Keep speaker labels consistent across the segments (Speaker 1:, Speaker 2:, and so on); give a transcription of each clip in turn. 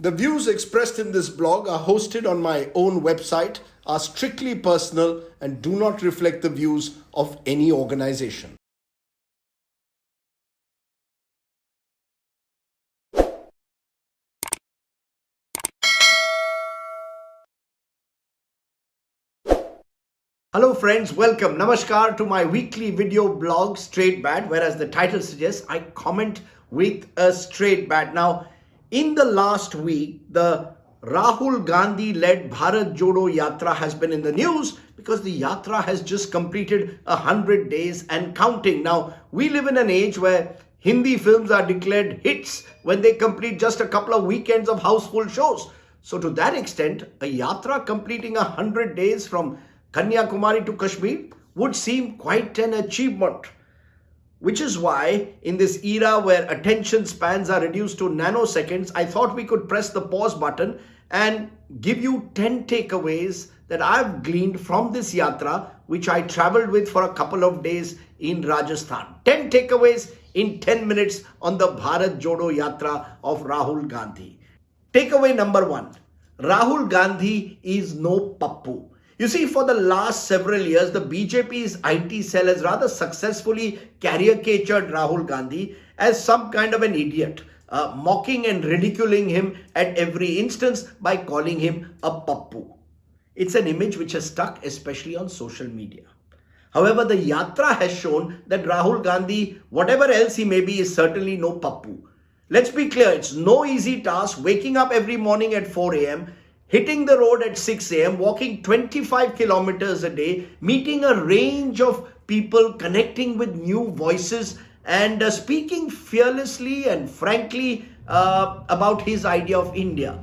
Speaker 1: The views expressed in this blog are hosted on my own website, are strictly personal, and do not reflect the views of any organization. Hello friends, welcome. Namaskar to my weekly video blog Straight Bat, where as the title suggests, I comment with a straight bat. Now, in the last week, the Rahul Gandhi led Bharat jodo yatra has been in the news because the yatra has just completed 100 days and counting. Now, we live in an age where Hindi films are declared hits when they complete just a couple of weekends of houseful shows. So to that extent, a yatra completing 100 days from Kanyakumari to Kashmir would seem quite an achievement. Which is why in this era where attention spans are reduced to nanoseconds, I thought we could press the pause button and give you 10 takeaways that I've gleaned from this yatra, which I traveled with for a couple of days in Rajasthan. 10 takeaways in 10 minutes on the Bharat jodo yatra of Rahul Gandhi. Takeaway number 1. Rahul Gandhi is no pappu. You see, for the last several years, the BJP's IT cell has rather successfully caricatured Rahul Gandhi as some kind of an idiot, mocking and ridiculing him at every instance by calling him a pappu. It's an image which has stuck, especially on social media. However, the yatra has shown that Rahul Gandhi, whatever else he may be, is certainly no pappu. Let's be clear, it's no easy task waking up every morning at 4 a.m., hitting the road at 6 a.m., walking 25 kilometers a day, meeting a range of people, connecting with new voices, and speaking fearlessly and frankly about his idea of India.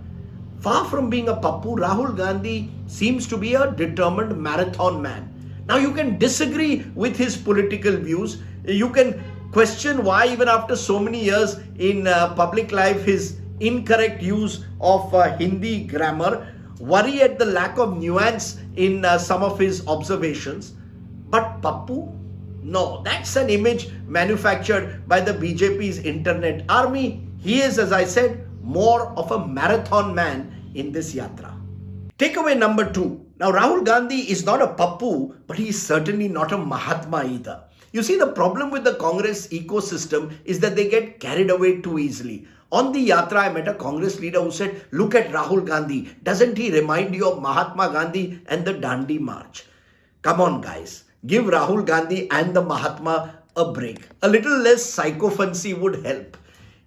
Speaker 1: Far from being a pappu, Rahul Gandhi seems to be a determined marathon man. Now, you can disagree with his political views. You can question why, even after so many years in public life, his incorrect use of Hindi grammar, worry at the lack of nuance in some of his observations. But pappu? No, that's an image manufactured by the BJP's internet army. He is, as I said, more of a marathon man in this yatra. Takeaway number 2. Now, Rahul Gandhi is not a pappu, but he is certainly not a Mahatma either. You see, the problem with the Congress ecosystem is that they get carried away too easily. On the yatra, I met a Congress leader who said, "Look at Rahul Gandhi. Doesn't he remind you of Mahatma Gandhi and the Dandi March?" Come on, guys. Give Rahul Gandhi and the Mahatma a break. A little less sycophancy would help.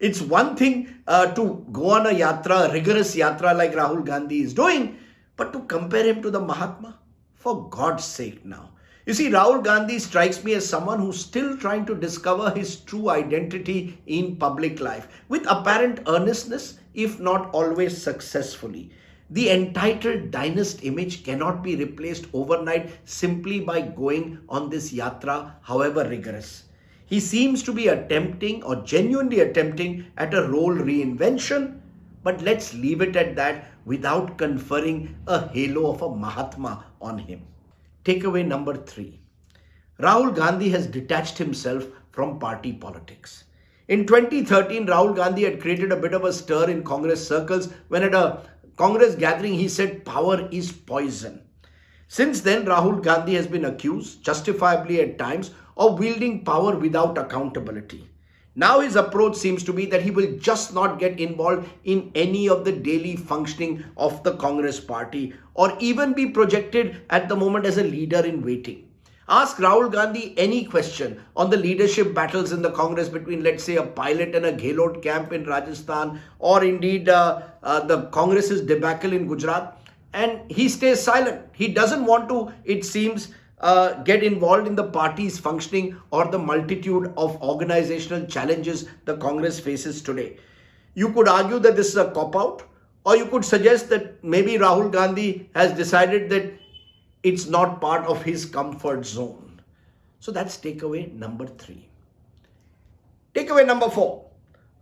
Speaker 1: It's one thing to go on a yatra, a rigorous yatra like Rahul Gandhi is doing, but to compare him to the Mahatma? For God's sake now. You see, Rahul Gandhi strikes me as someone who's still trying to discover his true identity in public life with apparent earnestness, if not always successfully. The entitled dynast image cannot be replaced overnight simply by going on this yatra, however rigorous. He seems to be attempting or genuinely attempting at a role reinvention, but let's leave it at that without conferring a halo of a Mahatma on him. Takeaway number 3. Rahul Gandhi has detached himself from party politics. In 2013, Rahul Gandhi had created a bit of a stir in Congress circles when at a Congress gathering he said power is poison. Since then, Rahul Gandhi has been accused, justifiably at times, of wielding power without accountability. Now his approach seems to be that he will just not get involved in any of the daily functioning of the Congress party or even be projected at the moment as a leader in waiting. Ask Rahul Gandhi any question on the leadership battles in the Congress between, let's say, a pilot and a Ghelot camp in Rajasthan, or indeed the Congress's debacle in Gujarat, and he stays silent. He doesn't want to, it seems, get involved in the party's functioning or the multitude of organizational challenges the Congress faces today. You could argue that this is a cop-out, or you could suggest that maybe Rahul Gandhi has decided that it's not part of his comfort zone. So that's takeaway number 3. Takeaway number 4.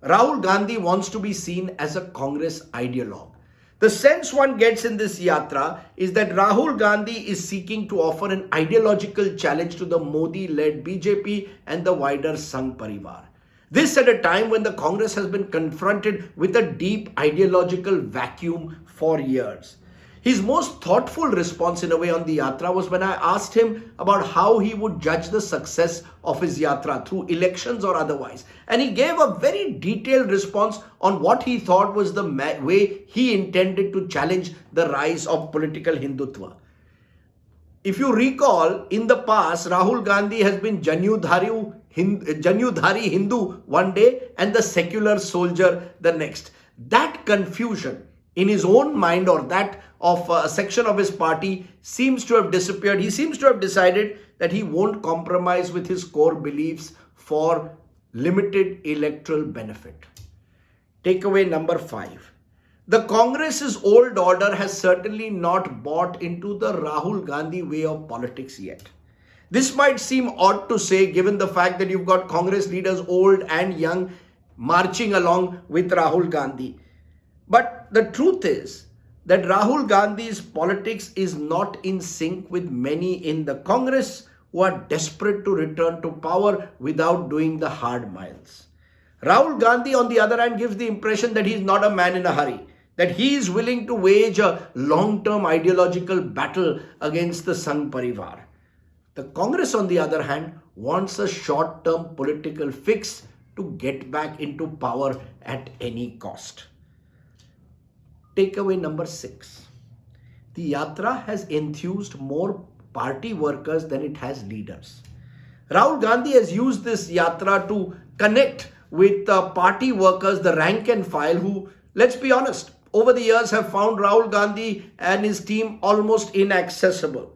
Speaker 1: Rahul Gandhi wants to be seen as a Congress ideologue. The sense one gets in this yatra is that Rahul Gandhi is seeking to offer an ideological challenge to the Modi-led BJP and the wider Sangh Parivar. This at a time when the Congress has been confronted with a deep ideological vacuum for years. His most thoughtful response in a way on the yatra was when I asked him about how he would judge the success of his yatra through elections or otherwise. And he gave a very detailed response on what he thought was the way he intended to challenge the rise of political Hindutva. If you recall, in the past, Rahul Gandhi has been Janyudhari Hindu one day and the secular soldier the next. That confusion in his own mind, or that of a section of his party, seems to have disappeared. He seems to have decided that he won't compromise with his core beliefs for limited electoral benefit. Takeaway number 5. The Congress's old order has certainly not bought into the Rahul Gandhi way of politics yet. This might seem odd to say given the fact that you've got Congress leaders old and young marching along with Rahul Gandhi. But the truth is that Rahul Gandhi's politics is not in sync with many in the Congress who are desperate to return to power without doing the hard miles. Rahul Gandhi, on the other hand, gives the impression that he is not a man in a hurry, that he is willing to wage a long-term ideological battle against the Sangh Parivar. The Congress, on the other hand, wants a short-term political fix to get back into power at any cost. Takeaway number 6. The yatra has enthused more party workers than it has leaders. Rahul Gandhi has used this yatra to connect with party workers, the rank and file, who, let's be honest, over the years have found Rahul Gandhi and his team almost inaccessible.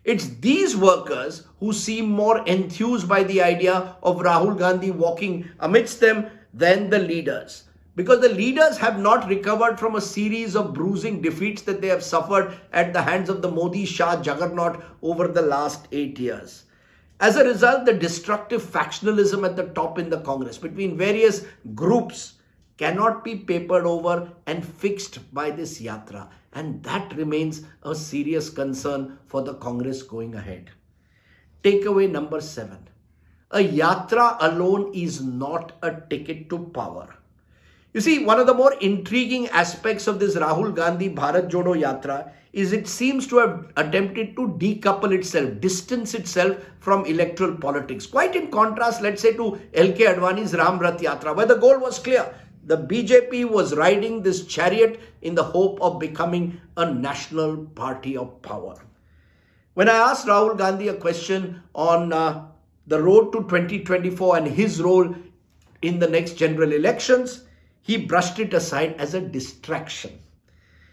Speaker 1: It's these workers who seem more enthused by the idea of Rahul Gandhi walking amidst them than the leaders. Because the leaders have not recovered from a series of bruising defeats that they have suffered at the hands of the Modi-Shah juggernaut over the last 8 years. As a result, the destructive factionalism at the top in the Congress between various groups cannot be papered over and fixed by this yatra. And that remains a serious concern for the Congress going ahead. Takeaway number 7. A yatra alone is not a ticket to power. You see, one of the more intriguing aspects of this Rahul Gandhi Bharat Jodo Yatra is it seems to have attempted to decouple itself, distance itself from electoral politics. Quite in contrast, let's say, to L.K. Advani's Ram Rath Yatra, where the goal was clear. The BJP was riding this chariot in the hope of becoming a national party of power. When I asked Rahul Gandhi a question on the road to 2024 and his role in the next general elections, he brushed it aside as a distraction.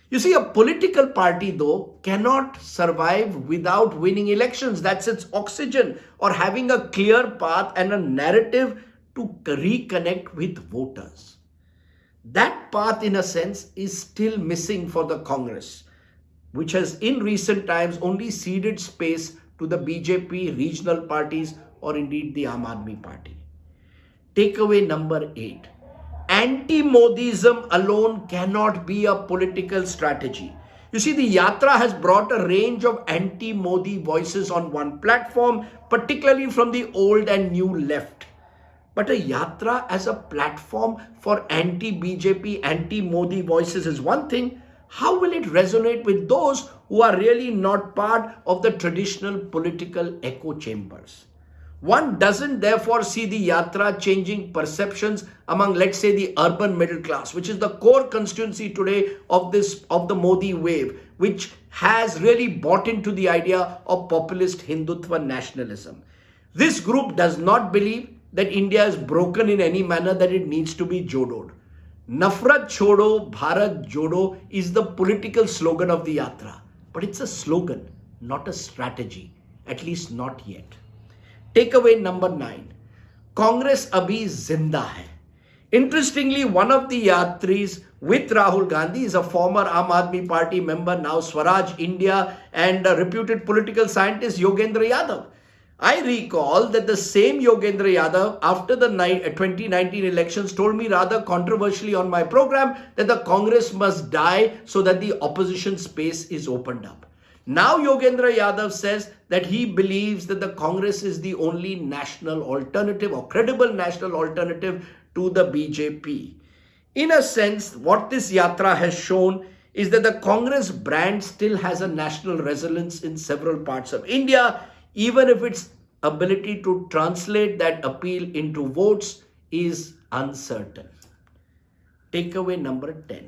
Speaker 1: You see, a political party, though, cannot survive without winning elections. That's its oxygen, or having a clear path and a narrative to reconnect with voters. That path, in a sense, is still missing for the Congress, which has in recent times only ceded space to the BJP regional parties or indeed the Aam Aadmi Party. Takeaway number 8. Anti-Modism alone cannot be a political strategy. You see, the yatra has brought a range of anti-Modi voices on one platform, particularly from the old and new left. But a yatra as a platform for anti-BJP, anti-Modi voices is one thing. How will it resonate with those who are really not part of the traditional political echo chambers? One doesn't therefore see the yatra changing perceptions among, let's say, the urban middle class, which is the core constituency today of the Modi wave, which has really bought into the idea of populist Hindutva nationalism. This group does not believe that India is broken in any manner, that it needs to be jodoed. Nafrat Chodo, Bharat Jodo is the political slogan of the yatra. But it's a slogan, not a strategy, at least not yet. Takeaway number 9. Congress abhi zinda hai. Interestingly, one of the yatris with Rahul Gandhi is a former Aam Aadmi Party member, now Swaraj India, and a reputed political scientist, Yogendra Yadav. I recall that the same Yogendra Yadav, after the 2019 elections, told me rather controversially on my program that the Congress must die so that the opposition space is opened up. Now Yogendra Yadav says that he believes that the Congress is the only national alternative or credible national alternative to the BJP. In a sense, what this yatra has shown is that the Congress brand still has a national resonance in several parts of India, even if its ability to translate that appeal into votes is uncertain. Takeaway number 10.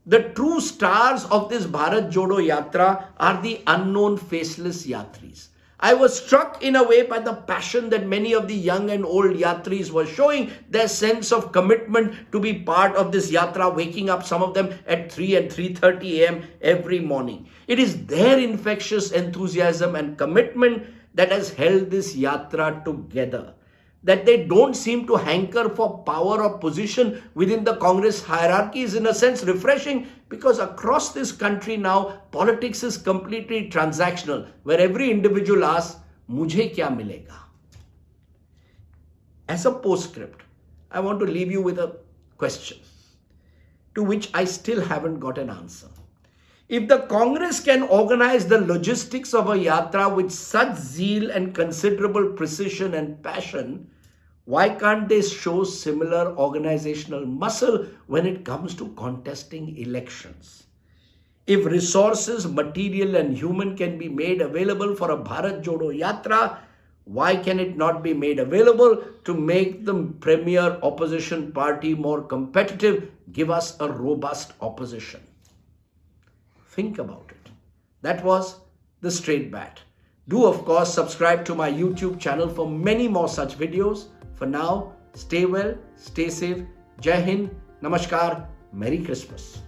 Speaker 1: The true stars of this Bharat Jodo Yatra are the unknown faceless yatris. I was struck in a way by the passion that many of the young and old yatris were showing, their sense of commitment to be part of this yatra, waking up some of them at 3 and 3:30 a.m. every morning. It is their infectious enthusiasm and commitment that has held this yatra together. That they don't seem to hanker for power or position within the Congress hierarchy is in a sense refreshing, because across this country now politics is completely transactional, where every individual asks, "Mujhe kya milega?" As a postscript, I want to leave you with a question to which I still haven't got an answer. If the Congress can organize the logistics of a yatra with such zeal and considerable precision and passion, why can't they show similar organizational muscle when it comes to contesting elections? If resources, material and human, can be made available for a Bharat Jodo Yatra, why can it not be made available to make the premier opposition party more competitive, give us a robust opposition? Think about it. That was the Straight Bat. Do of course subscribe to my YouTube channel for many more such videos. For now, stay well, stay safe. Jai Hind, Namaskar, Merry Christmas.